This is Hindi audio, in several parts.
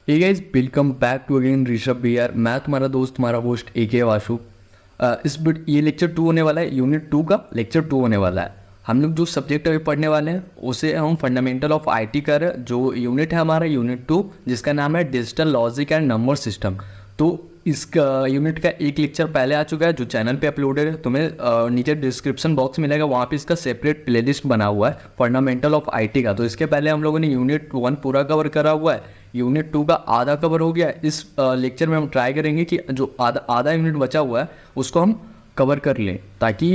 Hey guys, welcome back to again Rishabh Bihar. मैं तुम्हारा दोस्त, तुम्हारा होस्ट ए.के. वासु। ये लेक्चर 2 होने वाला है। यूनिट 2 का लेक्चर 2 होने वाला है। हम लोग जो सब्जेक्ट अभी पढ़ने वाले हैं उसे हम फंडामेंटल ऑफ आईटी का जो यूनिट है हमारा यूनिट 2, जिसका नाम है digital logic and number system. तो इसका यूनिट का एक लेक्चर पहले आ चुका है जो चैनल पे अपलोडेड है। तुम्हें नीचे डिस्क्रिप्शन बॉक्स मिलेगा, वहाँ पे इसका सेपरेट प्लेलिस्ट बना हुआ है फंडामेंटल ऑफ आईटी का। तो इसके पहले हम लोगों ने यूनिट 1 पूरा कवर करा हुआ है, यूनिट 2 का आधा कवर हो गया। इस लेक्चर में हम ट्राई करेंगे कि जो आधा यूनिट बचा हुआ है उसको हम कवर कर लें, ताकि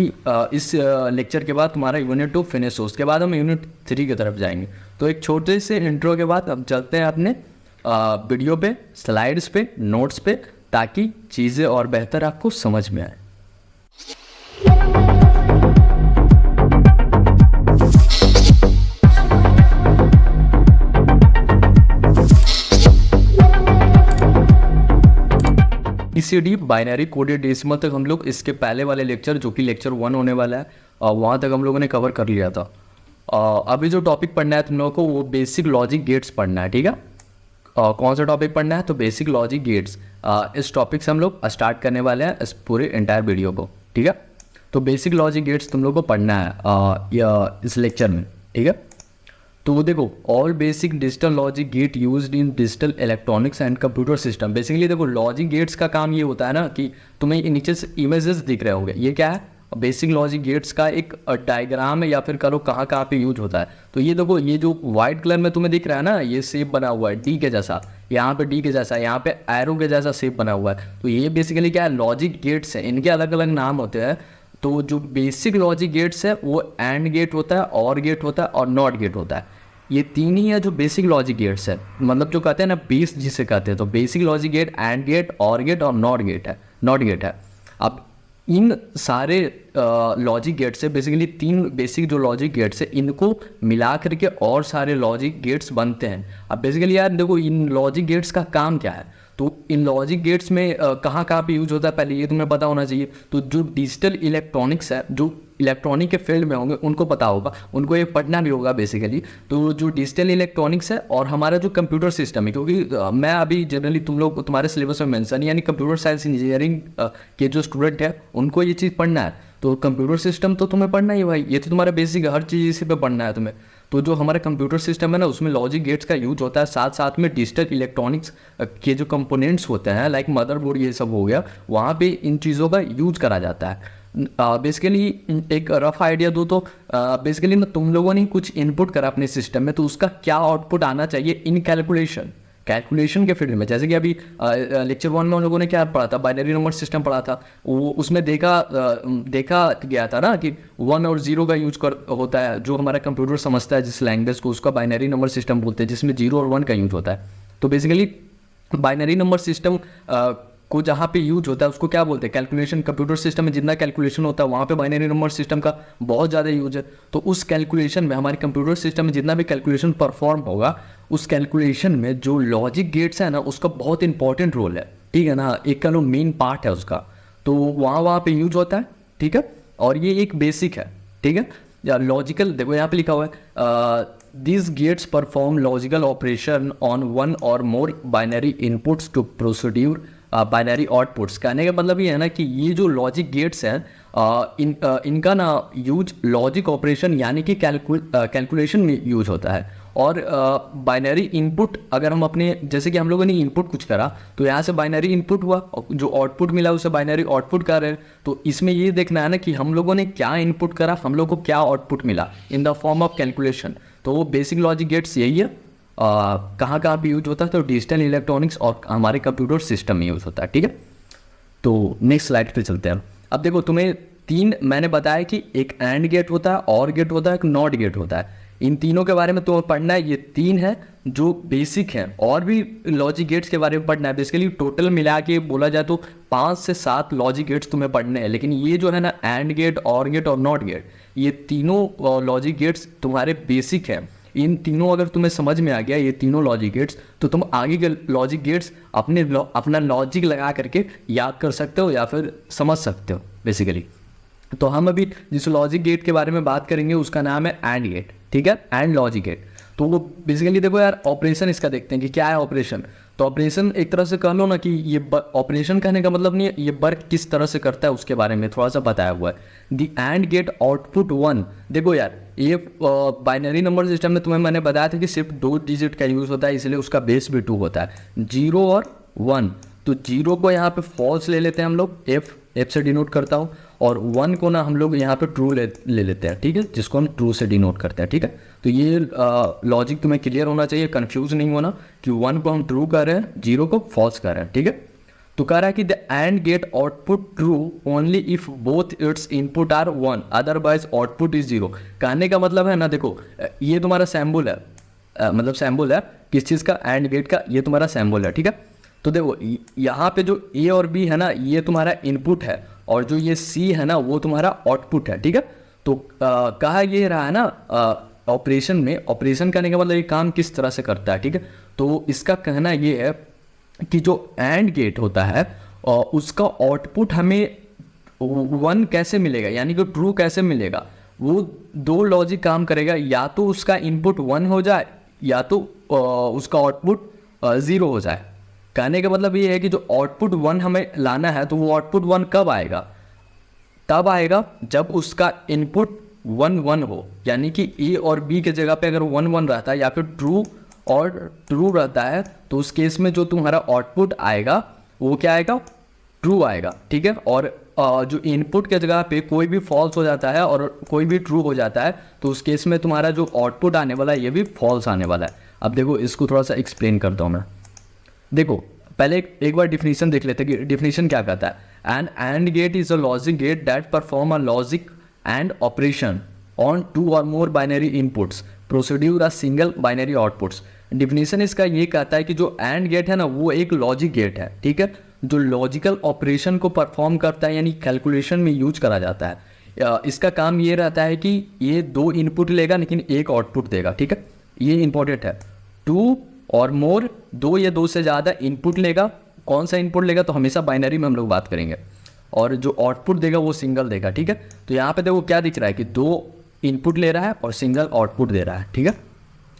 इस लेक्चर के बाद तुम्हारा यूनिट 2 फिनिश हो। उसके बाद हम यूनिट 3 की तरफ जाएंगे। तो एक छोटे से इंट्रो के बाद हम चलते हैं अपने वीडियो पे, स्लाइड्स पे, नोट्स पे, ताकि चीज़ें और बेहतर आपको समझ में आए। BCD बाइनरी कोडेड डेसिमल तक हम लोग इसके पहले वाले लेक्चर, जो कि लेक्चर 1 होने वाला है, वहाँ तक हम लोगों ने कवर कर लिया था। अभी जो टॉपिक पढ़ना है तुम लोगों को वो बेसिक लॉजिक गेट्स पढ़ना है, ठीक है। कौन सा टॉपिक पढ़ना है? तो बेसिक लॉजिक गेट्स। इस टॉपिक से हम लोग स्टार्ट करने वाले हैं इस पूरे एंटायर वीडियो को, ठीक है। तो बेसिक लॉजिक गेट्स तुम लोग को पढ़ना है इस लेक्चर में, ठीक है। तो देखो, all basic digital logic get used in digital electronics and computer system. Basically देखो, लॉजिक गेट्स का काम ये होता है ना कि तुम्हें नीचे से इमेजेस दिख रहे होंगे, ये क्या है? बेसिक लॉजिक गेट्स का एक डायग्राम है, या फिर करो कहाँ कहाँ पे यूज होता है। तो ये देखो, ये जो वाइट कलर में तुम्हें दिख रहा है ना, ये शेप बना हुआ है डी के जैसा, यहाँ पे डी के जैसा, यहाँ पे एरो के जैसा शेप बना हुआ है। तो ये बेसिकली क्या है? लॉजिक गेट्स है। इनके अलग अलग नाम होते हैं। तो जो बेसिक लॉजिक गेट्स है वो एंड गेट होता है, और गेट होता है, और नॉट गेट होता है। ये तीन ही है जो बेसिक लॉजिक गेट्स है, मतलब जो कहते हैं ना बेस जिसे कहते हैं। तो basic logic gate and gate, or gate और नॉट गेट है। अब इन सारे लॉजिक गेट्स से बेसिकली तीन बेसिक जो लॉजिक गेट्स है, इनको मिला करके और सारे लॉजिक गेट्स बनते हैं। अब बेसिकली यार देखो, इन लॉजिक गेट्स का काम क्या है? तो इन लॉजिक गेट्स में कहाँ कहाँ पे यूज होता है, पहले ये तुम्हें पता होना चाहिए। तो जो डिजिटल इलेक्ट्रॉनिक्स है, जो इलेक्ट्रॉनिक के फील्ड में होंगे उनको पता होगा, उनको ये पढ़ना भी होगा बेसिकली। तो जो डिजिटल इलेक्ट्रॉनिक्स है और हमारा जो कंप्यूटर सिस्टम है, क्योंकि मैं अभी जनरली तुम्हारे सिलेबस में मेंशन, यानी कंप्यूटर साइंस इंजीनियरिंग के जो स्टूडेंट है उनको ये चीज़ पढ़ना है। तो कंप्यूटर सिस्टम तो तुम्हें पढ़ना ही भाई, ये तो तुम्हारा बेसिक है, हर चीज़ इसी पे पढ़ना है तुम्हें। तो जो हमारा कंप्यूटर सिस्टम है ना, उसमें लॉजिक गेट्स का यूज होता है, साथ साथ में डिजिटल इलेक्ट्रॉनिक्स के जो कंपोनेंट्स होते हैं, लाइक मदरबोर्ड ये सब हो गया, वहाँ पे इन चीज़ों का यूज करा जाता है। बेसिकली एक रफ आइडिया दो तो बेसिकली ना, तुम लोगों ने कुछ इनपुट करा अपने सिस्टम में, तो उसका क्या आउटपुट आना चाहिए इन कैलकुलेशन के फील्ड में। जैसे कि अभी लेक्चर 1 में उन लोगों ने क्या पढ़ा था? बाइनरी नंबर सिस्टम पढ़ा था। वो उसमें देखा गया था ना कि 1 और 0 का यूज होता है, जो हमारा कंप्यूटर समझता है जिस लैंग्वेज को, उसका बाइनरी नंबर सिस्टम बोलते हैं, जिसमें 0 और 1 का यूज होता है। तो बेसिकली बाइनरी नंबर सिस्टम को जहाँ पे यूज होता है उसको क्या बोलते हैं? कैलकुलेशन। कंप्यूटर सिस्टम में जितना कैलकुलेशन होता है वहाँ पे बाइनरी नंबर सिस्टम का बहुत ज़्यादा यूज है। तो उस कैलकुलेशन में, हमारे कंप्यूटर सिस्टम में जितना भी कैलकुलेशन परफॉर्म होगा, उस कैलकुलेशन में जो लॉजिक गेट्स है ना, उसका बहुत इंपॉर्टेंट रोल है, ठीक है ना। एक का लो मेन पार्ट है उसका, तो वहाँ पे यूज होता है, ठीक है। और ये एक बेसिक है, ठीक है। या लॉजिकल, देखो यहाँ पे लिखा हुआ है these gates perform logical operation on one or more binary inputs to procedure binary outputs. कहने का मतलब ये है ना कि ये जो लॉजिक गेट्स हैं इनका ना यूज लॉजिक ऑपरेशन यानी कि कैलकुलेशन में यूज होता है। और बाइनरी इनपुट, अगर हम अपने, जैसे कि हम लोगों ने इनपुट कुछ करा तो यहाँ से बाइनरी इनपुट हुआ, और जो आउटपुट मिला उसे बाइनरी आउटपुट कर रहे हैं। तो इसमें ये देखना है ना कि हम लोगों ने क्या इनपुट करा, हम लोग को क्या आउटपुट मिला in the form of calculation. तो वो बेसिक लॉजिक गेट्स यही है। कहाँ कहाँ पे यूज होता है? तो डिजिटल इलेक्ट्रॉनिक्स और हमारे कंप्यूटर सिस्टम में यूज होता है, ठीक है। तो नेक्स्ट स्लाइड पे चलते हैं। अब देखो, तुम्हें तीन मैंने बताया कि एक एंड गेट होता है, और गेट होता है, एक नॉट गेट होता है। इन तीनों के बारे में तुम्हें पढ़ना है। ये तीन है जो बेसिक हैं, और भी लॉजिक गेट्स के बारे में पढ़ना है। बेसिकली टोटल मिला के बोला जाए तो 5 से 7 लॉजिक गेट्स तुम्हें पढ़ने हैं। लेकिन ये जो है ना, एंड गेट, और गेट और नॉट गेट, ये तीनों लॉजिक गेट्स तुम्हारे बेसिक हैं। इन तीनों अगर तुम्हें समझ में आ गया, ये तीनों लॉजिक गेट्स, तो तुम आगे के लॉजिक गेट्स अपना लॉजिक लगा करके याद कर सकते हो या फिर समझ सकते हो बेसिकली। तो हम अभी जिस लॉजिक गेट के बारे में बात करेंगे उसका नाम है एंड गेट, ठीक है, एंड लॉजिक गेट। तो वो बेसिकली देखो यार, ऑपरेशन इसका देखते हैं कि क्या है ऑपरेशन। तो ऑपरेशन एक तरह से कह लो ना कि ये ऑपरेशन कहने का मतलब नहीं है, ये वर्क किस तरह से करता है उसके बारे में थोड़ा सा बताया हुआ है। दी एंड गेट आउटपुट 1। देखो यार, ये बाइनरी नंबर सिस्टम में तुम्हें मैंने बताया था कि सिर्फ 2 डिजिट का यूज़ होता है, इसलिए उसका बेस भी 2 होता है, 0 और 1। तो 0 को यहाँ पे फॉल्स ले लेते हैं हम लोग, एफ से डिनोट करता हूँ, और 1 को ना हम लोग यहाँ पे ट्रू ले लेते हैं, ठीक है, जिसको हम ट्रू से डिनोट करते हैं, ठीक है। तो ये लॉजिक तुम्हें क्लियर होना चाहिए, कंफ्यूज नहीं होना कि 1 को हम ट्रू कर रहे हैं, 0 को फॉल्स कर रहे हैं, ठीक है। तो कह रहा है कि the and gate output true only if both its input are 1, otherwise output is 0। कहने का मतलब है ना, देखो ये तुम्हारा सैम्बल है, मतलब सैम्बल है किस चीज़ का, एंड गेट का, ये तुम्हारा सैम्बल है, ठीक है। तो देखो यहाँ पे जो ए और बी है ना, ये तुम्हारा इनपुट है, और जो ये सी है ना वो तुम्हारा आउटपुट है, ठीक है। तो कहा ये रहा है ना ऑपरेशन में, ऑपरेशन करने का मतलब ये काम किस तरह से करता है, ठीक है। तो इसका कहना ये है कि जो एंड गेट होता है उसका आउटपुट हमें 1 कैसे मिलेगा, यानी कि ट्रू कैसे मिलेगा। वो 2 लॉजिक काम करेगा, या तो उसका इनपुट 1 हो जाए, या तो उसका आउटपुट 0 हो जाए। कहने का मतलब ये है कि जो आउटपुट 1 हमें लाना है, तो वो आउटपुट 1 कब आएगा, तब आएगा जब उसका इनपुट 1 हो, यानी कि ए और बी के जगह पे अगर 1 रहता है या फिर ट्रू और ट्रू रहता है, तो उस केस में जो तुम्हारा आउटपुट आएगा वो क्या आएगा, ट्रू आएगा, ठीक है। और जो इनपुट के जगह पे कोई भी फॉल्स हो जाता है और कोई भी ट्रू हो जाता है, तो उस केस में तुम्हारा जो आउटपुट आने वाला है ये भी फॉल्स आने वाला है। अब देखो इसको थोड़ा सा एक्सप्लेन करता हूँ मैं। देखो पहले एक बार डिफिनीशन देख लेते हैं कि डिफिनीशन क्या कहता है। An and gate is a logic gate that perform a logic and operation on 2 और more binary inputs produces a single binary outputs. Definition इसका ये कहता है कि जो एंड गेट है ना वो एक लॉजिक गेट है, ठीक है, जो लॉजिकल ऑपरेशन को परफॉर्म करता है, यानी कैलकुलेशन में यूज करा जाता है। इसका काम ये रहता है कि ये 2 इनपुट लेगा लेकिन 1 आउटपुट देगा, ठीक है, ये इंपॉर्टेंट है। 2 और मोर, 2 या 2 से ज़्यादा इनपुट लेगा। कौन सा इनपुट लेगा, तो हमेशा बाइनरी में हम लोग बात करेंगे, और जो आउटपुट देगा वो सिंगल देगा, ठीक है। तो यहाँ पे देखो क्या दिख रहा है कि 2 इनपुट ले रहा है और सिंगल आउटपुट दे रहा है, ठीक है।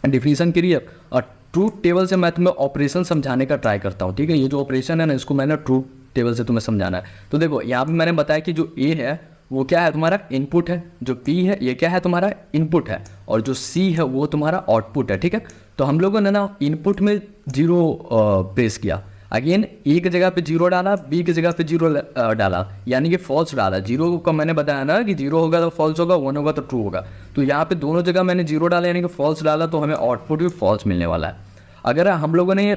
Definition clear. और ट्रूथ टेबल से मैं तुम्हें ऑपरेशन समझाने का ट्राई करता हूँ, ठीक है। ये जो ऑपरेशन है ना, इसको मैंने ट्रूथ टेबल से तुम्हें समझाना है। तो देखो यहाँ पे मैंने बताया कि जो ए है वो क्या है, तुम्हारा इनपुट है, जो पी है ये क्या है, तुम्हारा इनपुट है, और जो सी है वो तुम्हारा आउटपुट है, ठीक है। तो हम लोगों ने ना इनपुट में 0 प्रेस किया, अगेन ए की जगह पे 0 डाला, बी की जगह पे 0 डाला, यानी कि फॉल्स डाला। 0 का मैंने बताया ना कि 0 होगा तो फॉल्स होगा, 1 होगा तो ट्रू होगा। तो यहाँ पे दोनों जगह मैंने 0 डाला यानी कि फॉल्स डाला, तो हमें आउटपुट भी फॉल्स मिलने वाला है। अगर हम लोगों ने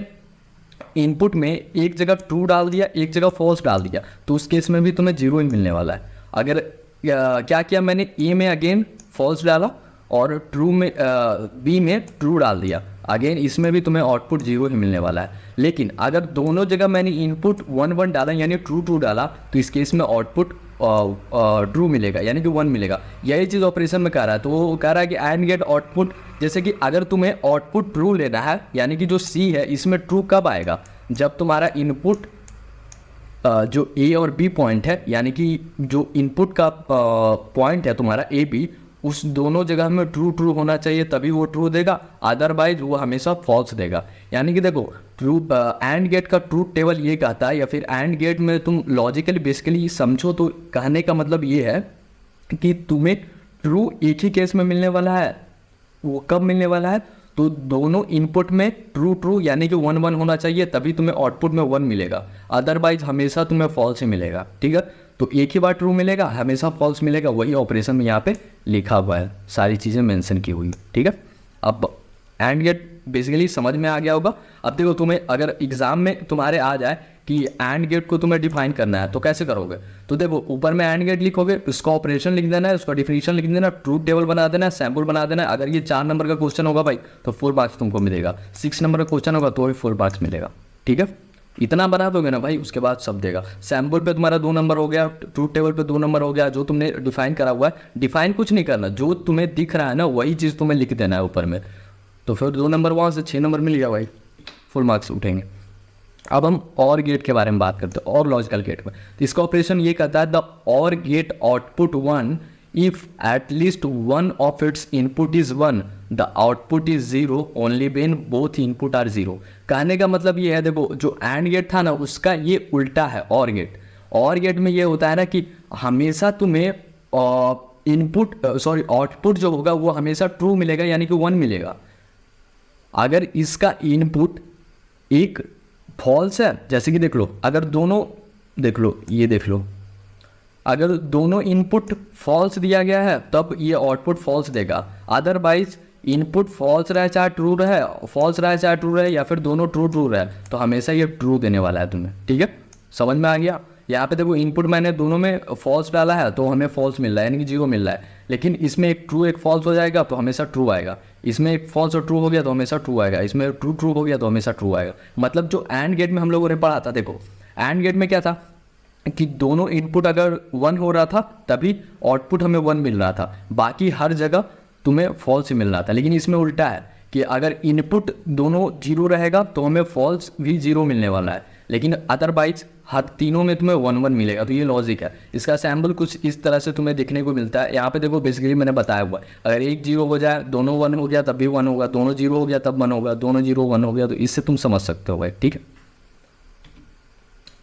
इनपुट में एक जगह ट्रू डाल दिया, एक जगह फॉल्स डाल दिया, तो उस केस में भी तुम्हें 0 ही मिलने वाला है। अगर क्या किया मैंने, ए में अगेन फॉल्स डाला और ट्रू में बी में ट्रू डाल दिया, अगेन इसमें भी तुम्हें आउटपुट 0 ही मिलने वाला है। लेकिन अगर दोनों जगह मैंने इनपुट 1 डाला यानी ट्रू डाला, तो इस केस में आउटपुट ट्रू मिलेगा, यानी कि 1 मिलेगा। यही चीज़ ऑपरेशन में कह रहा है। तो वो कह रहा है कि एंड गेट आउटपुट, जैसे कि अगर तुम्हें आउटपुट ट्रू लेना है, यानी कि जो सी है इसमें ट्रू कब आएगा, जब तुम्हारा इनपुट जो ए और बी पॉइंट है, यानी कि जो इनपुट का पॉइंट है तुम्हारा ए बी, उस दोनों जगह में ट्रू होना चाहिए, तभी वो ट्रू देगा, अदरवाइज वो हमेशा फॉल्स देगा। यानी कि देखो ट्रू एंड गेट का ट्रूथ टेबल ये कहता है, या फिर एंड गेट में तुम लॉजिकली बेसिकली समझो तो कहने का मतलब ये है कि तुम्हें ट्रू एक ही केस में मिलने वाला है। वो कब मिलने वाला है, तो दोनों इनपुट में ट्रू यानी कि 1 होना चाहिए, तभी तुम्हें आउटपुट में 1 मिलेगा, अदरवाइज हमेशा तुम्हें फॉल्स ही मिलेगा, ठीक है। तो एक ही बार ट्रू मिलेगा, हमेशा फॉल्स मिलेगा, वही ऑपरेशन में यहाँ पे लिखा हुआ है, सारी चीज़ें मेंशन की हुई, ठीक है। अब एंड गेट बेसिकली समझ में आ गया होगा। अब देखो तुम्हें अगर एग्जाम में तुम्हारे आ जाए कि एंड गेट को तुम्हें डिफाइन करना है, तो कैसे करोगे, तो देखो ऊपर में एंड गेट लिखोगे, उसका ऑपरेशन लिख देना है, उसका डिफिनीशन लिख देना, ट्रूथ टेबल बना देना है, सैम्पल बना देना है। अगर ये 4 नंबर का क्वेश्चन होगा भाई तो 4 मार्क्स तुमको मिलेगा, 6 नंबर का क्वेश्चन होगा तो भी 4 मार्क्स मिलेगा, ठीक है। इतना बना दोगे ना भाई, उसके बाद सब देगा। सैम्पल पे तुम्हारा 2 नंबर हो गया, ट्रूथ टेबल पे 2 नंबर हो गया, जो तुमने डिफाइन करा हुआ है। डिफाइन कुछ नहीं करना, जो तुम्हें दिख रहा है ना वही चीज़ तुम्हें लिख देना है ऊपर में, तो फिर 2 नंबर वहाँ से 6 नंबर मिल गया भाई, फुल मार्क्स उठेंगे। अब हम और गेट के बारे में बात करते हैं, और लॉजिकल गेट में। तो इसका ऑपरेशन ये कहता है the or gate output 1 if at least one of its input is 1 the output is 0 only when both input are 0। कहने का मतलब ये है, देखो जो एंड गेट था ना उसका ये उल्टा है और गेट। और गेट में ये होता है ना कि हमेशा तुम्हें आउटपुट जो होगा वो हमेशा ट्रू मिलेगा, यानी कि 1 मिलेगा। अगर इसका इनपुट एक फॉल्स है, जैसे कि देख लो, अगर दोनों देख लो, ये देख लो, अगर दोनों इनपुट फॉल्स दिया गया है तब ये आउटपुट फॉल्स देगा। अदरवाइज इनपुट फॉल्स रहे चाहे ट्रू रहे, फॉल्स रहे चाहे ट्रू रहे, या फिर दोनों ट्रू ट्रू रहे, तो हमेशा ये ट्रू देने वाला है तुम्हें। ठीक है, समझ में आ गया। यहाँ पे देखो इनपुट मैंने दोनों में फॉल्स डाला है तो हमें फॉल्स मिल रहा है, यानी कि 0 मिल रहा है। लेकिन इसमें एक ट्रू एक फॉल्स हो जाएगा तो हमेशा ट्रू आएगा। इसमें एक फॉल्स और ट्रू हो गया तो हमेशा ट्रू आएगा। इसमें ट्रू ट्रू हो गया तो हमेशा ट्रू आएगा। मतलब जो एंड गेट में हम लोगों ने पढ़ा था, देखो एंड गेट में क्या था कि दोनों इनपुट अगर 1 हो रहा था तभी आउटपुट हमें 1 मिल रहा था, बाकी हर जगह तुम्हें फॉल्स ही मिल रहा था। लेकिन इसमें उल्टा है कि अगर इनपुट दोनों 0 रहेगा तो हमें फॉल्स भी 0 मिलने वाला है, लेकिन अदरवाइज हर तीनों में तुम्हें 1 1 मिलेगा। तो ये लॉजिक है। इसका सैम्पल कुछ इस तरह से तुम्हें देखने को मिलता है। यहाँ पे देखो बेसिकली मैंने बताया हुआ है, अगर एक 0 हो जाए, दोनों 1 हो गया तब भी 1 होगा, दोनों 0 हो गया तब 1 होगा, दोनों 0 1 हो गया, तो इससे तुम समझ सकते हो भाई। ठीक है,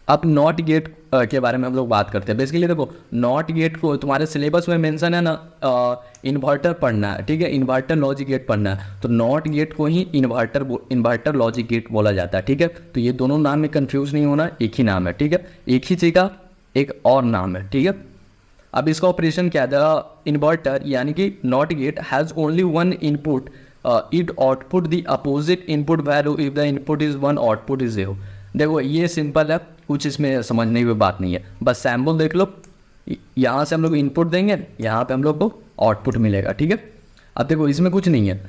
अब नॉट गेट के बारे में हम लोग बात करते हैं। बेसिकली देखो नॉट गेट को तुम्हारे सिलेबस में मेंशन है ना, इन्वर्टर पढ़ना है। ठीक है, इन्वर्टर लॉजिक गेट पढ़ना है, तो नॉट गेट को ही इन्वर्टर लॉजिक गेट बोला जाता है। ठीक है, तो ये दोनों नाम में कंफ्यूज नहीं होना, एक ही नाम है। ठीक है, एक ही चीज़ का एक और नाम है। ठीक है, अब इसका ऑपरेशन क्या है, इन्वर्टर यानी कि not gate has only 1 input, it output the opposite input value if the input is 1 output is 0। देखो ये सिंपल है, कुछ इसमें समझने की बात नहीं है, बस सैम्पल देख लो। यहाँ से हम लोग इनपुट देंगे, यहाँ पे हम लोग को आउटपुट मिलेगा। ठीक है, अब देखो इसमें कुछ नहीं है,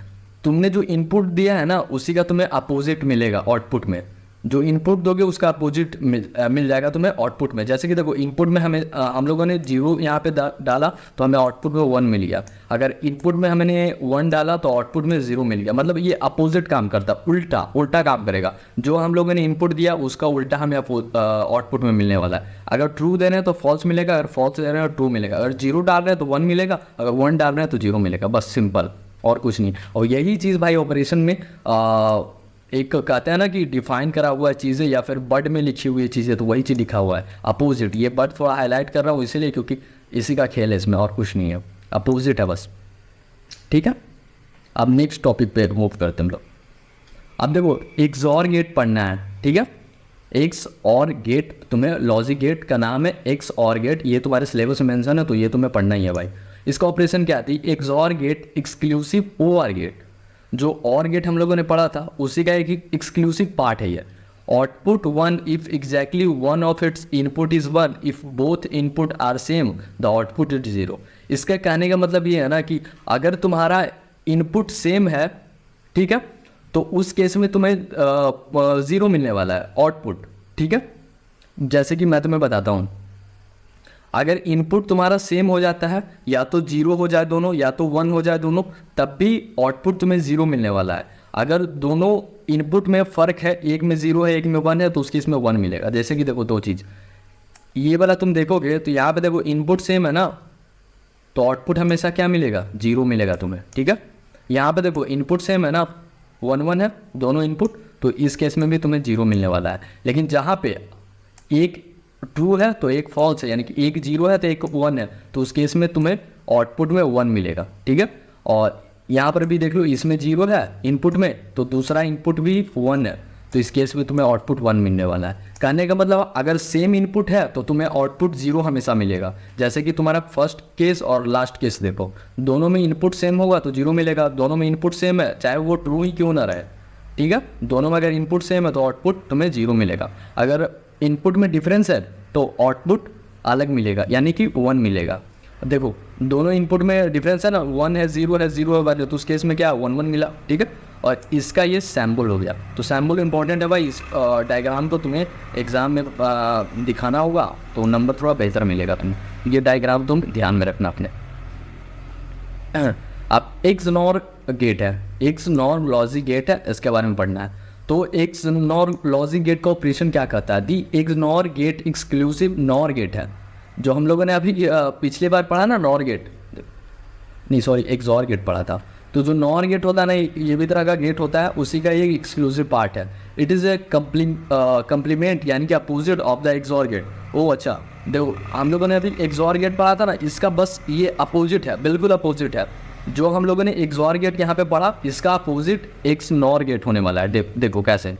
तुमने जो इनपुट दिया है ना उसी का तुम्हें अपोजिट मिलेगा आउटपुट में। जो इनपुट दोगे उसका अपोजिट मिल जाएगा तुम्हें आउटपुट में। जैसे कि देखो इनपुट में हमें हम लोगों ने 0 यहाँ पे डाला तो हमें आउटपुट में 1 मिल गया। अगर इनपुट में हमने 1 डाला तो आउटपुट में 0 मिल गया। मतलब ये अपोजिट काम करता, उल्टा काम करेगा। जो हम लोगों ने इनपुट दिया उसका उल्टा हमें आउटपुट में मिलने वाला है। अगर ट्रू दे रहे हैं तो फॉल्स मिलेगा, अगर फॉल्स दे रहे हैं तो ट्रू मिलेगा, अगर 0 डाल रहे हैं तो 1 मिलेगा, अगर 1 डाल रहे हैं तो 0 मिलेगा। बस सिंपल, और कुछ नहीं। और यही चीज़ भाई ऑपरेशन में एक कहते हैं ना कि डिफाइन करा हुआ चीज़ें या फिर वर्ड में लिखी हुई चीज़ें, तो वही चीज़ लिखा हुआ है अपोजिट। ये वर्ड थोड़ा हाईलाइट कर रहा हूँ इसीलिए क्योंकि इसी का खेल है इसमें, और कुछ नहीं है, अपोजिट है बस। ठीक है, अब नेक्स्ट टॉपिक पे मूव करते हैं हम लोग। अब देखो एक्सऑर गेट पढ़ना है। ठीक है, एक्सऑर गेट तुम्हें लॉजिक गेट का नाम है एक्सऑर गेट, ये तुम्हारे सिलेबस में मेंशन है तो ये तुम्हें पढ़ना ही है भाई। इसका ऑपरेशन क्या आती है, XOR gate exclusive OR gate. जो और गेट हम लोगों ने पढ़ा था उसी का एक एक्सक्लूसिव पार्ट है ये। Output 1 if exactly 1 of its input is 1, if both input are same the output is 0। इसका कहने का मतलब ये है ना कि अगर तुम्हारा इनपुट सेम है, ठीक है, तो उस केस में तुम्हें 0 मिलने वाला है आउटपुट। ठीक है, जैसे कि मैं तुम्हें बताता हूँ, अगर इनपुट तुम्हारा सेम हो जाता है, या तो 0 हो जाए दोनों या तो 1 हो जाए दोनों, तब भी आउटपुट तुम्हें 0 मिलने वाला है। अगर दोनों इनपुट में फ़र्क है, एक में 0 है एक में 1 है, तो उसके इसमें 1 मिलेगा। जैसे कि देखो दो चीज़, ये वाला तुम देखोगे तो यहाँ पे देखो इनपुट सेम है ना, तो आउटपुट हमेशा क्या मिलेगा, 0 मिलेगा तुम्हें। ठीक है, यहाँ पे देखो इनपुट सेम है ना, 1 1 है दोनों इनपुट, तो इस केस में भी तुम्हें 0 मिलने वाला है। लेकिन जहाँ पे एक ट्रू है तो एक फॉल्स है, यानी कि एक 0 है तो एक 1 है, तो उस केस में तुम्हें आउटपुट में 1 मिलेगा। ठीक है, और यहाँ पर भी देख लो इसमें 0 है इनपुट में, तो दूसरा इनपुट भी 1 है, तो इस केस में तुम्हें आउटपुट 1 मिलने वाला है। कहने का मतलब अगर सेम इनपुट है तो तुम्हें आउटपुट 0 हमेशा मिलेगा। जैसे कि तुम्हारा फर्स्ट केस और लास्ट केस देखो, दोनों में इनपुट सेम होगा तो 0 मिलेगा। दोनों में इनपुट सेम है चाहे वो ट्रू ही क्यों ना रहे। ठीक है, दोनों में अगर इनपुट सेम है तो आउटपुट तुम्हें 0 मिलेगा। अगर इनपुट में डिफरेंस है तो आउटपुट अलग मिलेगा, यानी कि 1 मिलेगा। देखो दोनों इनपुट में डिफरेंस है ना, 1 है 0 है 0 है वैल्यू, तो उस केस में क्या 1 1 मिला। ठीक है, और इसका ये सैम्पल हो गया। तो सैम्पल इंपॉर्टेंट है भाई, इस डायग्राम को तुम्हें एग्जाम में दिखाना होगा तो नंबर थोड़ा बेहतर मिलेगा तुम्हें। ये डायग्राम तुम ध्यान में रखना अपने। अब एक्सनॉर गेट है, एक्सनॉर लॉजिक गेट है, इसके बारे में पढ़ना है। तो एक्सनॉर लॉजिक गेट का ऑपरेशन क्या करता है, the XNOR gate exclusive NOR gate है। जो हम लोगों ने अभी पिछली बार पढ़ा ना नॉर गेट, नहीं सॉरी एक्सॉर गेट पढ़ा था। तो जो नॉर गेट होता है ना, ये भी तरह का गेट होता है, उसी का ये एक्सक्लूसिव पार्ट है। इट इज़ ए कम्प्लीमेंट यानी कि opposite of the XOR gate. ओ अच्छा, देखो हम लोगों ने अभी एक्सॉर गेट पढ़ा था ना, इसका बस ये अपोजिट है, बिल्कुल अपोजिट है। जो हम लोगों ने एक्सॉर गेट यहाँ पे पढ़ा, इसका अपोजिट एक्स नॉर गेट होने वाला है। देखो कैसे,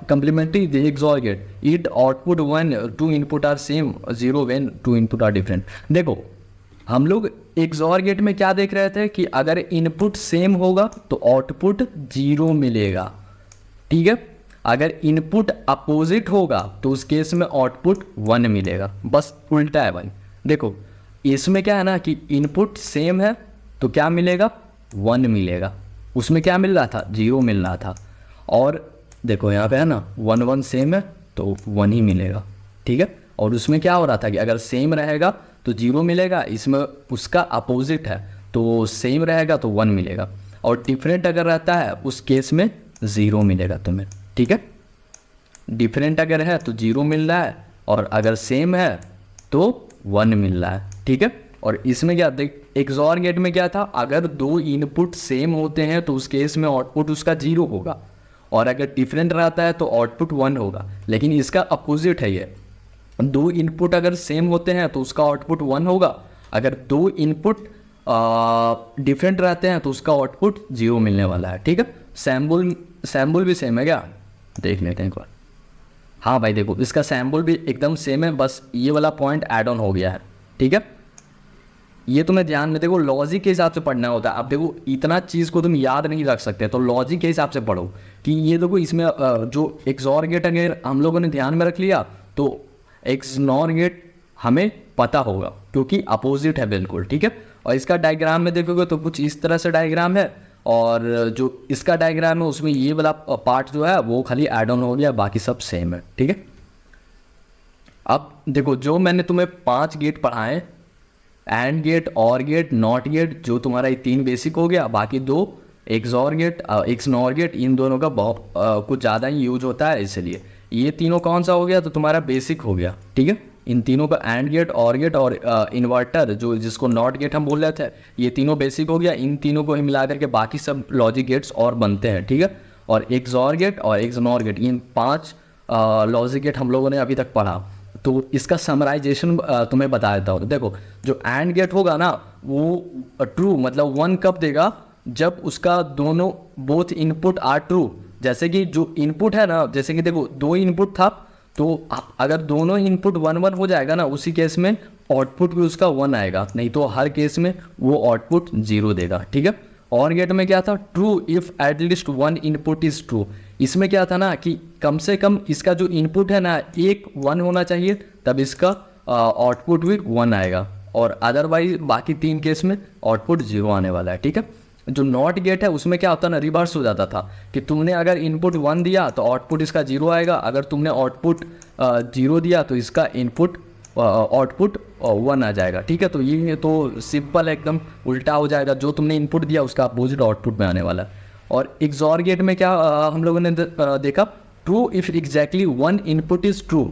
complementary the XOR gate, it output when two input are same, zero when two input are different। देखो हम लोग XOR गेट में क्या देख रहे थे कि अगर इनपुट सेम होगा तो आउटपुट जीरो मिलेगा, ठीक है। अगर इनपुट अपोजिट होगा तो उस केस में आउटपुट 1 मिलेगा, बस उल्टा है भाई। देखो इसमें क्या है ना कि इनपुट सेम है तो क्या मिलेगा, 1 मिलेगा। उसमें क्या मिल रहा था, 0 मिल रहा था। और देखो यहाँ पे है ना 1 1 सेम है तो 1 ही मिलेगा, ठीक है। और उसमें क्या हो रहा था कि अगर सेम रहेगा तो 0 मिलेगा, इसमें उसका अपोजिट है तो सेम रहेगा तो 1 मिलेगा। और डिफरेंट अगर रहता है उस केस में 0 मिलेगा तुम्हें, ठीक है। डिफरेंट अगर है तो 0 मिल रहा है, और अगर सेम है तो 1 मिल रहा है, ठीक है। और इसमें क्या देख, एक्सॉर गेट में क्या था, अगर दो इनपुट सेम होते हैं तो उस केस में आउटपुट उसका 0 होगा, और अगर डिफरेंट रहता है तो आउटपुट 1 होगा। लेकिन इसका अपोजिट है, ये दो इनपुट अगर सेम होते हैं तो उसका आउटपुट 1 होगा, अगर दो इनपुट डिफरेंट रहते हैं तो उसका आउटपुट 0 मिलने वाला है, ठीक है। सैम्बल भी सेम है क्या, देख लेते हैं एक बार। हाँ भाई देखो इसका सैम्बल भी एकदम सेम है, बस ये वाला पॉइंट ऐड ऑन हो गया है, ठीक है। ये तुम्हें ध्यान में देखो लॉजिक के हिसाब से पढ़ना होता है। अब देखो इतना चीज़ को तुम याद नहीं रख सकते, तो लॉजिक के हिसाब से पढ़ो कि ये देखो इसमें जो एक्सॉर गेट अगर हम लोगों ने ध्यान में रख लिया तो एक्सनॉर गेट हमें पता होगा क्योंकि अपोजिट है बिल्कुल, ठीक है। और इसका डायग्राम में देखोगे तो कुछ इस तरह से डायग्राम है, और जो इसका डायग्राम है उसमें ये वाला पार्ट जो है वो खाली ऐड ऑन हो गया, बाकी सब सेम है, ठीक है। अब देखो जो मैंने तुम्हें 5 गेट पढ़ाए, and gate, or gate, not gate, जो तुम्हारा ये 3 बेसिक हो गया, बाकी 2 एक्सॉर गेट, एक्सनॉर गेट, इन दोनों का बहुत कुछ ज़्यादा ही यूज होता है, इसलिए ये तीनों कौन सा हो गया, तो तुम्हारा बेसिक हो गया, ठीक है। इन तीनों का एंड गेट, और गेट और इन्वर्टर जो जिसको नॉट गेट हम बोल रहे थे, ये तीनों बेसिक हो गया। इन तीनों को ही मिला करके बाकी सब लॉजिक गेट्स और बनते हैं, ठीक है। और एक्सॉर गेट और एक्सनॉर गेट, इन 5 लॉजिक गेट हम लोगों ने अभी तक पढ़ा। तो इसका समराइजेशन तुम्हें बता देता हूँ। देखो जो एंड गेट होगा ना वो ट्रू मतलब 1 कब देगा, जब उसका दोनों बोथ इनपुट आर ट्रू। जैसे कि जो इनपुट है ना, जैसे कि देखो 2 इनपुट था तो अगर दोनों इनपुट 1 1 हो जाएगा ना, उसी केस में आउटपुट भी उसका 1 आएगा, नहीं तो हर केस में वो आउटपुट 0 देगा, ठीक है। और गेट में क्या था, true if at least 1 input is true. इसमें क्या था ना कि कम से कम इसका जो इनपुट है ना एक 1 होना चाहिए, तब इसका आउटपुट भी 1 आएगा, और अदरवाइज बाकी 3 केस में आउटपुट 0 आने वाला है, ठीक है। जो नॉट गेट है उसमें क्या होता है ना, रिवर्स हो जाता था कि तुमने अगर इनपुट 1 दिया तो आउटपुट इसका 0 आएगा, अगर तुमने आउटपुट 0 दिया तो इसका इनपुट आउटपुट 1 आ जाएगा, ठीक है। तो ये तो सिंपल एकदम उल्टा हो जाएगा, जो तुमने इनपुट दिया उसका अपोजिट आउटपुट में आने वाला है। और एक्सॉर गेट में क्या हम लोगों ने देखा, true if exactly 1 input is true.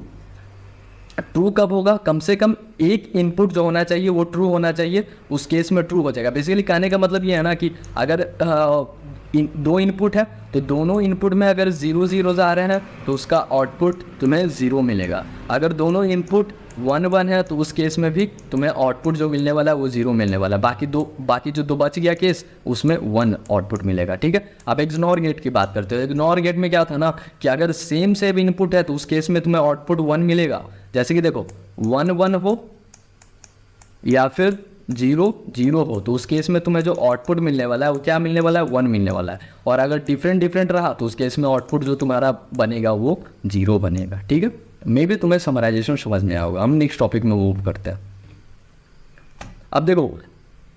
True कब होगा, कम से कम एक इनपुट जो होना चाहिए वो ट्रू होना चाहिए, उस केस में ट्रू हो जाएगा। बेसिकली कहने का मतलब ये है ना कि अगर 2 इनपुट है तो दोनों इनपुट में अगर 0 0 आ रहे हैं तो उसका आउटपुट तुम्हें 0 मिलेगा। अगर दोनों इनपुट 1 1 है तो उस केस में भी तुम्हें आउटपुट जो मिलने वाला है वो 0 मिलने वाला है। बाकी जो 2 बच गया केस उसमें 1 आउटपुट मिलेगा, ठीक है। अब एक्सनॉर गेट की बात करते हो। एक्सनॉर गेट में क्या था ना कि अगर सेम इनपुट है तो उस केस में तुम्हें आउटपुट 1 मिलेगा। जैसे कि देखो 1 1 हो या फिर 0 0 हो तो उस केस में तुम्हें जो आउटपुट मिलने वाला है वो क्या मिलने वाला है, 1 मिलने वाला है। और अगर डिफरेंट रहा तो उस केस में आउटपुट जो तुम्हारा बनेगा वो 0 बनेगा, ठीक है। मे भी तुम्हें समराइजेशन समझ में आएगा। हम नेक्स्ट टॉपिक में मूव करते हैं। अब देखो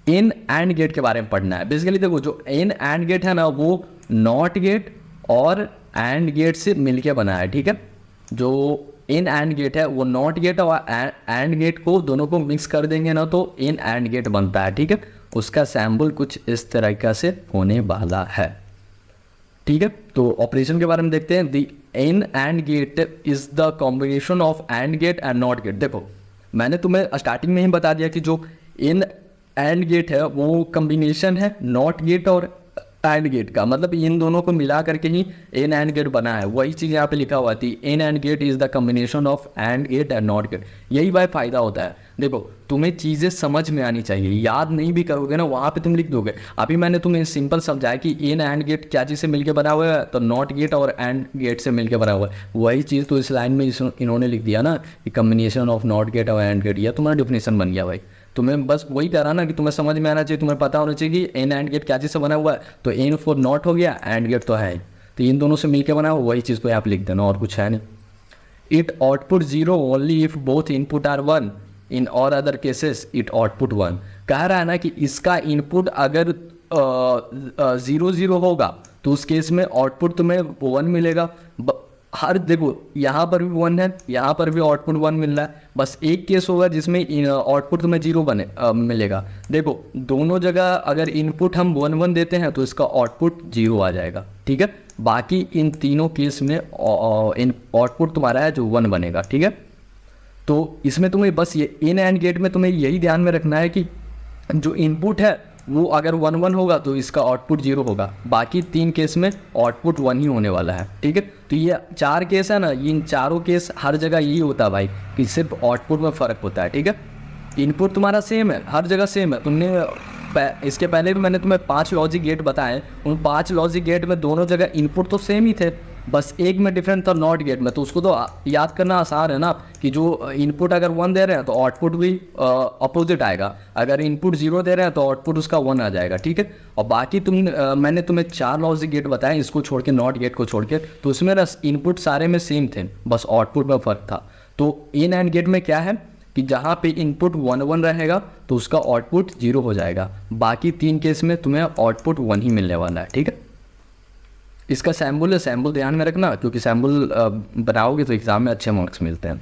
इन एंड गेट के बारे में पढ़ना है। बेसिकली देखो जो इन एंड गेट है ना वो नॉट गेट और एंड गेट से मिलके बना है, ठीक है। जो इन एंड गेट है वो नॉट गेट और एंड गेट को दोनों को मिक्स कर देंगे ना तो इन एंड गेट बनता है, ठीक है। उसका सैम्पल कुछ इस तरीका से होने वाला है, ठीक है। तो ऑपरेशन के बारे में देखते हैं। The in and gate is the combination of and gate and not gate. देखो मैंने तुम्हें स्टार्टिंग में ही बता दिया कि जो इन एंड गेट है वो कम्बिनेशन है नॉट गेट और एंड गेट का, मतलब इन दोनों को मिला करके ही एन एंड गेट बना है। वही चीज़ यहाँ पे लिखा हुआ थी, N and gate is the combination of and gate and not gate. यही भाई फायदा होता है। देखो तुम्हें चीज़ें समझ में आनी चाहिए, याद नहीं भी करोगे ना वहाँ पे तुम लिख दोगे। अभी मैंने तुम्हें सिंपल समझाया कि एन एंड गेट क्या चीज़ से मिलकर बना हुआ है, तो नॉट गेट और एंड गेट से मिलकर बना हुआ है। वही चीज़ तो इस लाइन में इन्होंने लिख दिया ना कि कम्बिनेशन ऑफ नॉट गेट और एंड गेट, यह तुम्हारा डेफिनेशन बन गया भाई। तुम्हें बस वही कह रहा ना कि तुम्हें समझ में आना चाहिए, तुम्हें पता होना चाहिए कि एन एंड गेट क्या चीज़ से बना हुआ है। तो एन फॉर नॉट हो गया, एंड गेट तो है, तो इन दोनों से मिलकर बना हुआ, वही चीज़ को आप लिख देना, और कुछ है नहीं। It output zero only if both input are one, in और other cases it output one. कह रहा है ना कि इसका इनपुट अगर 0 होगा तो उस केस में आउटपुट तुम्हें 1 मिलेगा। हर देखो यहाँ पर भी 1 है, यहाँ पर भी आउटपुट 1 मिल रहा है, बस एक केस होगा जिसमें आउटपुट तुम्हें 0 मिलेगा। देखो दोनों जगह अगर इनपुट हम 1 देते हैं तो इसका आउटपुट 0 आ जाएगा, ठीक है। बाकी इन तीनों केस में आउटपुट तुम्हारा है जो 1 बनेगा, ठीक है। तो इसमें तुम्हें बस ये इन एंड गेट में तुम्हें यही ध्यान में रखना है कि जो इनपुट है वो अगर 1 होगा तो इसका आउटपुट 0 होगा, बाकी 3 केस में आउटपुट 1 ही होने वाला है, ठीक है। तो ये 4 केस है ना, इन चारों केस हर जगह यही होता है भाई कि सिर्फ आउटपुट में फ़र्क होता है, ठीक है। इनपुट तुम्हारा सेम है, हर जगह सेम है। इसके पहले भी मैंने तुम्हें 5 लॉजिक गेट बताए, उन 5 लॉजिक गेट में दोनों जगह इनपुट तो सेम ही थे, बस एक में डिफरेंट था नॉट गेट में। तो उसको तो याद करना आसान है ना कि जो इनपुट अगर 1 दे रहे हैं तो आउटपुट भी अपोजिट आएगा, अगर इनपुट 0 दे रहे हैं तो आउटपुट उसका 1 आ जाएगा, ठीक है। और बाकी मैंने तुम्हें 4 लॉजिक गेट बताए, इसको छोड़ के नॉट गेट को छोड़ के, तो उसमें ना इनपुट सारे में सेम थे, बस आउटपुट में फ़र्क था। तो इन एंड गेट में क्या है कि जहाँ पे इनपुट 1 रहेगा तो उसका आउटपुट 0 हो जाएगा, बाकी 3 केस में तुम्हें आउटपुट 1 ही मिलने वाला है, ठीक है। इसका सैम्बल है, सैम्बल ध्यान में रखना क्योंकि सैम्बल बनाओगे तो एग्ज़ाम में अच्छे मार्क्स मिलते हैं।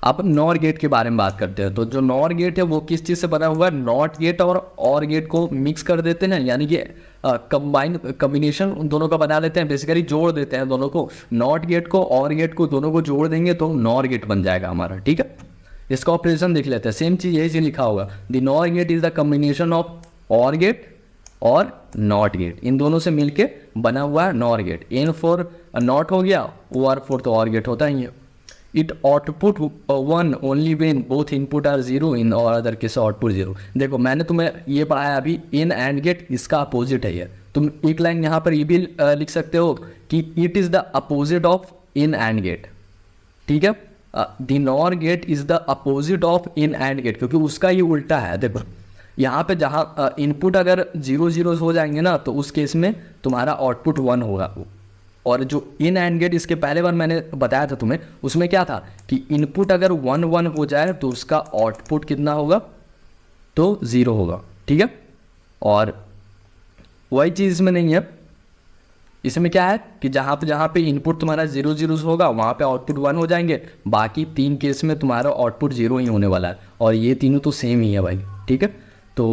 अब नॉर गेट के बारे में बात करते हैं। तो जो नॉर गेट है वो किस चीज़ से बना हुआ है, नॉट गेट और गेट को मिक्स कर देते हैं, यानी कि कम्बिनेशन उन दोनों का बना लेते हैं, बेसिकली जोड़ देते हैं दोनों को, नॉट गेट को और गेट को दोनों को जोड़ देंगे तो नॉर गेट बन जाएगा हमारा, ठीक है। इसका ऑपरेशन देख लेते हैं, सेम चीज़ यही चीज़ लिखा होगा, the NOR gate is the combination of or gate और नॉट गेट, इन दोनों से मिलके बना हुआ है NOR gate. N for not हो गया, ओ आर फॉर तो और गेट होता ही है। It output 1 only when both input are 0, in और अदर केस आउटपुट 0। देखो मैंने तुम्हें ये पढ़ाया अभी, इन एंड गेट इसका अपोजिट है ये। तुम एक लाइन यहाँ पर ये भी लिख सकते हो कि it is the opposite of an and gate, ठीक है। The NOR gate is the opposite of an and gate, क्योंकि उसका ये उल्टा है। देखो यहाँ पे जहाँ इनपुट अगर 0 हो जाएंगे ना तो उस केस में तुम्हारा आउटपुट 1 होगा, और जो इन एंड गेट इसके पहले बार मैंने बताया था तुम्हें, उसमें क्या था कि इनपुट अगर 1 हो जाए तो उसका आउटपुट कितना होगा, तो 0 होगा, ठीक है। और वही चीज़ इसमें नहीं है, इसमें क्या है कि जहाँ पे इनपुट तुम्हारा 0 होगा वहाँ पे आउटपुट 1 हो जाएंगे, बाकी 3 केस में तुम्हारा आउटपुट 0 ही होने वाला है, और ये तीनों तो सेम ही है भाई, ठीक है। तो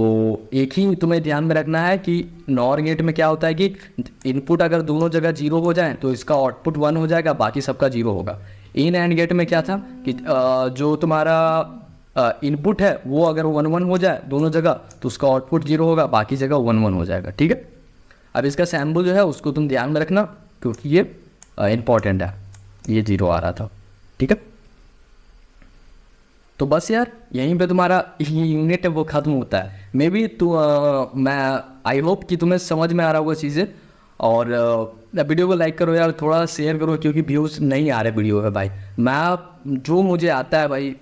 एक ही तुम्हें ध्यान में रखना है कि नॉर गेट में क्या होता है कि इनपुट अगर दोनों जगह 0 हो जाए तो इसका आउटपुट 1 हो जाएगा, बाकी सबका 0 होगा। इन एंड गेट में क्या था कि जो तुम्हारा इनपुट है वो अगर 1 हो जाए दोनों जगह तो उसका आउटपुट 0 होगा, बाकी जगह 1 हो जाएगा, ठीक है। अब इसका सैम्बल जो है उसको तुम ध्यान में रखना क्योंकि ये इंपॉर्टेंट है, ये 0 आ रहा था, ठीक है। तो बस यार यहीं पे तुम्हारा यूनिट है वो ख़त्म होता है। मे बी मैं आई होप कि तुम्हें समझ में आ रहा होगा चीज़ें, और वीडियो को लाइक करो यार, थोड़ा शेयर करो क्योंकि व्यूज़ नहीं आ रहे वीडियो पे भाई। मैं जो मुझे आता है भाई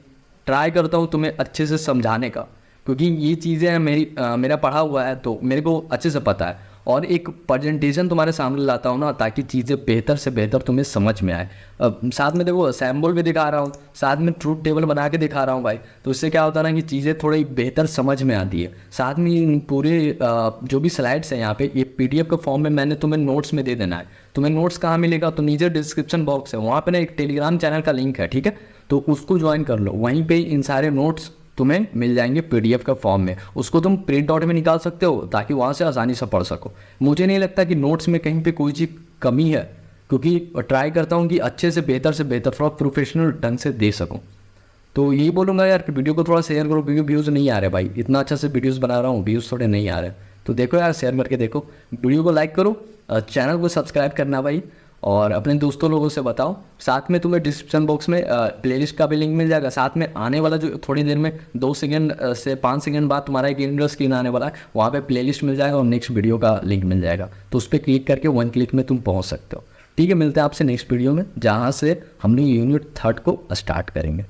ट्राई करता हूँ तुम्हें अच्छे से समझाने का, क्योंकि ये चीज़ें मेरा पढ़ा हुआ है तो मेरे को अच्छे से पता है, और एक प्रेजेंटेशन तुम्हारे सामने लाता हूँ ना ताकि चीज़ें बेहतर से बेहतर तुम्हें समझ में आए। साथ में देखो सैम्बल भी दिखा रहा हूँ, साथ में ट्रूथ टेबल बना के दिखा रहा हूँ भाई, तो इससे क्या होता है ना कि चीज़ें थोड़ी बेहतर समझ में आती है। साथ में पूरे जो भी स्लाइड्स हैं यहाँ पे ये PDF के फॉर्म में मैंने तुम्हें नोट्स में दे देना है। तुम्हें नोट्स कहाँ मिलेगा, तो नीचे डिस्क्रिप्शन बॉक्स है, वहाँ पर ना एक टेलीग्राम चैनल का लिंक है, ठीक है, तो उसको ज्वाइन कर लो, वहीं पर इन सारे नोट्स तुम्हें मिल जाएंगे PDF का फॉर्म में। उसको तुम प्रिंट आउट में निकाल सकते हो ताकि वहाँ से आसानी से पढ़ सको। मुझे नहीं लगता कि नोट्स में कहीं पे कोई चीज़ कमी है, क्योंकि ट्राई करता हूँ कि अच्छे से बेहतर थोड़ा प्रोफेशनल ढंग से दे सकूँ। तो यही बोलूँगा यार कि वीडियो को थोड़ा शेयर करो, क्योंकि व्यूज़ नहीं आ रहे भाई, इतना अच्छा से वीडियोज़ बना रहा हूँ, व्यूज़ थोड़े नहीं आ रहे। तो देखो यार, शेयर करके देखो, वीडियो को लाइक करो, चैनल को सब्सक्राइब करना भाई, और अपने दोस्तों लोगों से बताओ। साथ में तुम्हें डिस्क्रिप्शन बॉक्स में प्लेलिस्ट का भी लिंक मिल जाएगा। साथ में आने वाला जो थोड़ी देर में 2 सेकंड से 5 सेकंड बाद तुम्हारा एक इंट्रो स्क्रीन आने वाला है, वहाँ पे प्लेलिस्ट मिल जाएगा और नेक्स्ट वीडियो का लिंक मिल जाएगा। तो उस पर क्लिक करके 1 क्लिक में तुम पहुँच सकते हो। ठीक है, मिलते हैं आपसे नेक्स्ट वीडियो में, जहाँ से हम लोग यूनिट 3 को स्टार्ट करेंगे।